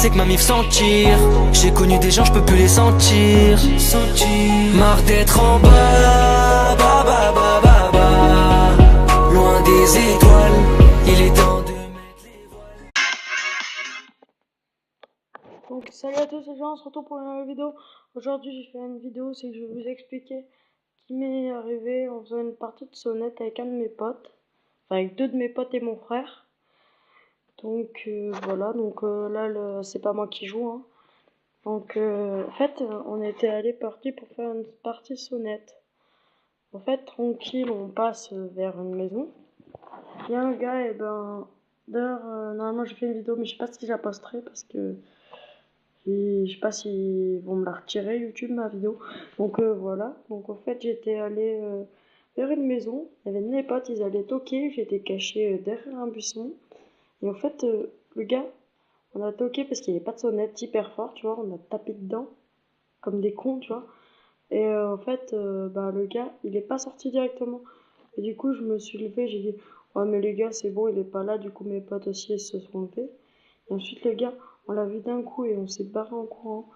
c'est que ma mif sentir. J'ai connu des gens, je peux plus les sentir. Marre d'être en bas, bas, bas, bas, bas, bas, loin des étoiles. Il est temps de mettre les voiles. Donc salut à tous les gens, on se retrouve pour une nouvelle vidéo. Aujourd'hui j'ai fait une vidéo, c'est que je vais vous expliquer ce qui m'est arrivé en faisant une partie de sonnette avec un de mes potes. Enfin avec deux de mes potes et mon frère. Donc voilà, donc là c'est pas moi qui joue. Hein. Donc en fait on était parti pour faire une partie sonnette. En fait tranquille on passe vers une maison. Il y a un gars et ben... D'ailleurs normalement j'ai fait une vidéo mais je sais pas si je la posterai parce que... Et je sais pas s'ils vont me la retirer YouTube ma vidéo. Donc voilà. Donc en fait j'étais allé vers une maison. Il y avait mes potes, ils allaient toquer. J'étais caché derrière un buisson. Et en fait le gars, on a toqué parce qu'il n'y avait pas de sonnette hyper fort, tu vois. On a tapé dedans comme des cons, tu vois. Et en fait bah, le gars il est pas sorti directement. Et du coup je me suis levée, j'ai dit ouais mais les gars c'est bon il est pas là. Du coup mes potes aussi ils se sont levés. Et ensuite le gars on l'a vu d'un coup et on s'est barré en courant.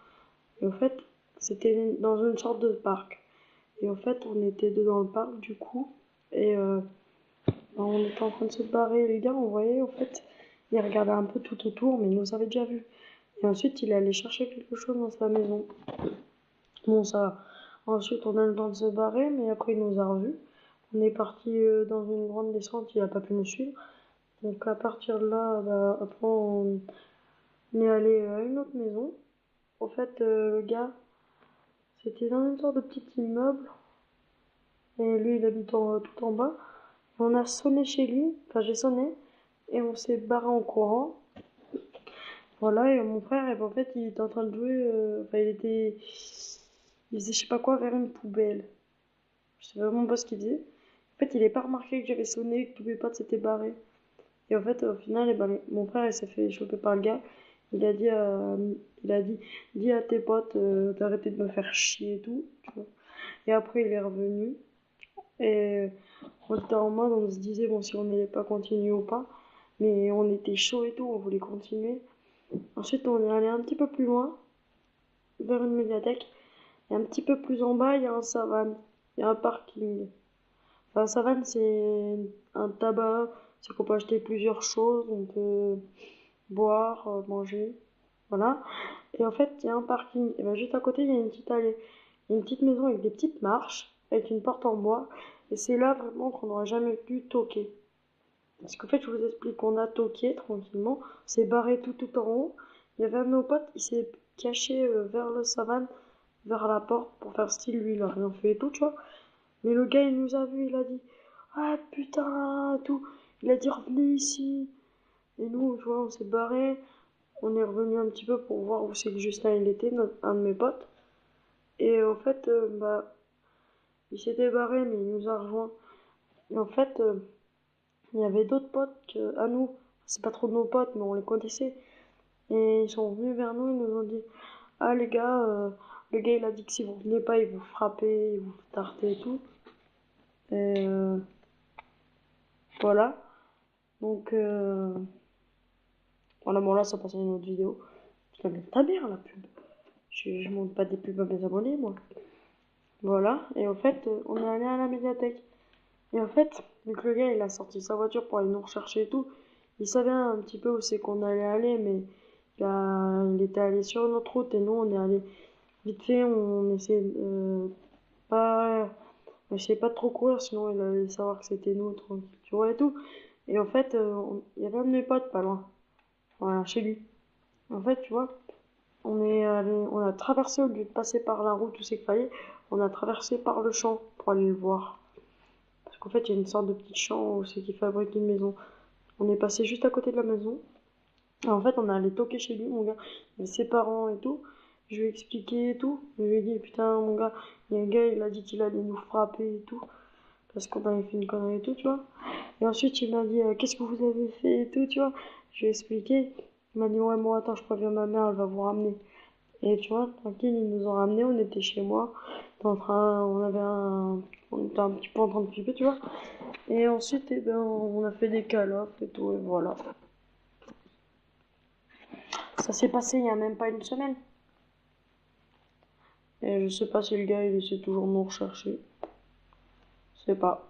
Et en fait, c'était dans une sorte de parc. Et en fait, on était deux dans le parc du coup. Et on était en train de se barrer. Les gars, on voyait en fait, il regardait un peu tout autour, mais il nous avait déjà vus. Et ensuite, il allait chercher quelque chose dans sa maison. Bon, ça. Ensuite, on a eu le temps de se barrer, mais après, il nous a revus. On est parti dans une grande descente, il n'a pas pu nous suivre. Donc, à partir de là, bah, après, on est allé à une autre maison. En fait, le gars, c'était dans une sorte de petit immeuble. Et lui, il habite tout en bas. On a sonné chez lui. Enfin, j'ai sonné. Et on s'est barré en courant. Voilà, et mon frère, et ben, en fait, il était en train de jouer. Enfin, il faisait je sais pas quoi vers une poubelle. Je sais vraiment pas ce qu'il faisait. En fait, il n'est pas remarqué que j'avais sonné, que tous mes potes s'étaient barrés. Et en fait, au final, et ben, mon frère, il s'est fait choper par le gars. Il a dit, dis à tes potes d'arrêter de me faire chier et tout. Tu vois. Et après, il est revenu. Et on était en mode, on se disait, bon, si on n'allait pas continuer ou pas. Mais on était chaud et tout, on voulait continuer. Ensuite, on est allé un petit peu plus loin, vers une médiathèque. Et un petit peu plus en bas, il y a un savane. Il y a un parking. Enfin, un savane, c'est un tabac. C'est qu'on peut acheter plusieurs choses. On peut boire, manger. Voilà. Et en fait, il y a un parking. Et ben, juste à côté, il y a une petite allée. Il y a une petite maison avec des petites marches, avec une porte en bois. Et c'est là vraiment qu'on n'aurait jamais pu toquer. Parce qu'en fait, je vous explique, on a toqué tranquillement. On s'est barré tout en haut. Il y avait un de nos potes, il s'est caché vers le savane, vers la porte, pour faire style, lui, il a rien fait et tout, tu vois. Mais le gars, il nous a vu, il a dit, ah putain, tout. Il a dit, revenez ici. Et nous, tu vois, on s'est barré. On est revenu un petit peu pour voir où c'est que Justin il était, un de mes potes. Et en fait, bah, il s'était barré, mais il nous a rejoint. Et en fait, il y avait d'autres potes à nous. C'est pas trop de nos potes, mais on les connaissait. Et ils sont venus vers nous, ils nous ont dit, ah les gars, le gars il a dit que si vous venez pas, il vous frappait, il vous tartait et tout. Et voilà. Donc, voilà, bon là, ça passe à une autre vidéo. Putain, mais ta mère la pub. Je monte pas des pubs à mes abonnés, moi. Voilà, et en fait, on est allé à la médiathèque. Et en fait, vu que le gars il a sorti sa voiture pour aller nous rechercher et tout, il savait un petit peu où c'est qu'on allait aller, mais il était allé sur notre route et nous on est allé vite fait, on essayait pas, on essayait pas de trop courir, sinon il allait savoir que c'était nous, tranquille, tu vois et tout. Et en fait, il y avait un de mes potes pas loin, voilà, chez lui. En fait, tu vois, on a traversé au lieu de passer par la route où c'est qu'il fallait, on a traversé par le champ pour aller le voir. Parce qu'en fait, il y a une sorte de petit champ où c'est qu'il fabrique une maison. On est passé juste à côté de la maison. Et en fait, on est allé toquer chez lui, mon gars. Il y avait ses parents et tout. Je lui ai expliqué et tout. Je lui ai dit, putain, mon gars, il y a un gars, il a dit qu'il allait nous frapper et tout. Parce qu'on avait fait une connerie et tout, tu vois. Et ensuite, il m'a dit, qu'est-ce que vous avez fait et tout, tu vois. Je lui ai expliqué. Il m'a dit, ouais, moi, attends, je préviens ma mère, elle va vous ramener. Et tu vois, tranquille, ils nous ont ramenés, on était chez moi. On était un petit peu en train de flipper, tu vois. Et ensuite, eh ben, on a fait des calofs et tout, et voilà. Ça s'est passé il y a même pas une semaine. Et je sais pas si le gars il essaie toujours de nous rechercher. Je sais pas.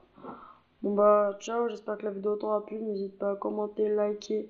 Bon bah ciao, j'espère que la vidéo t'aura plu. N'hésite pas à commenter, liker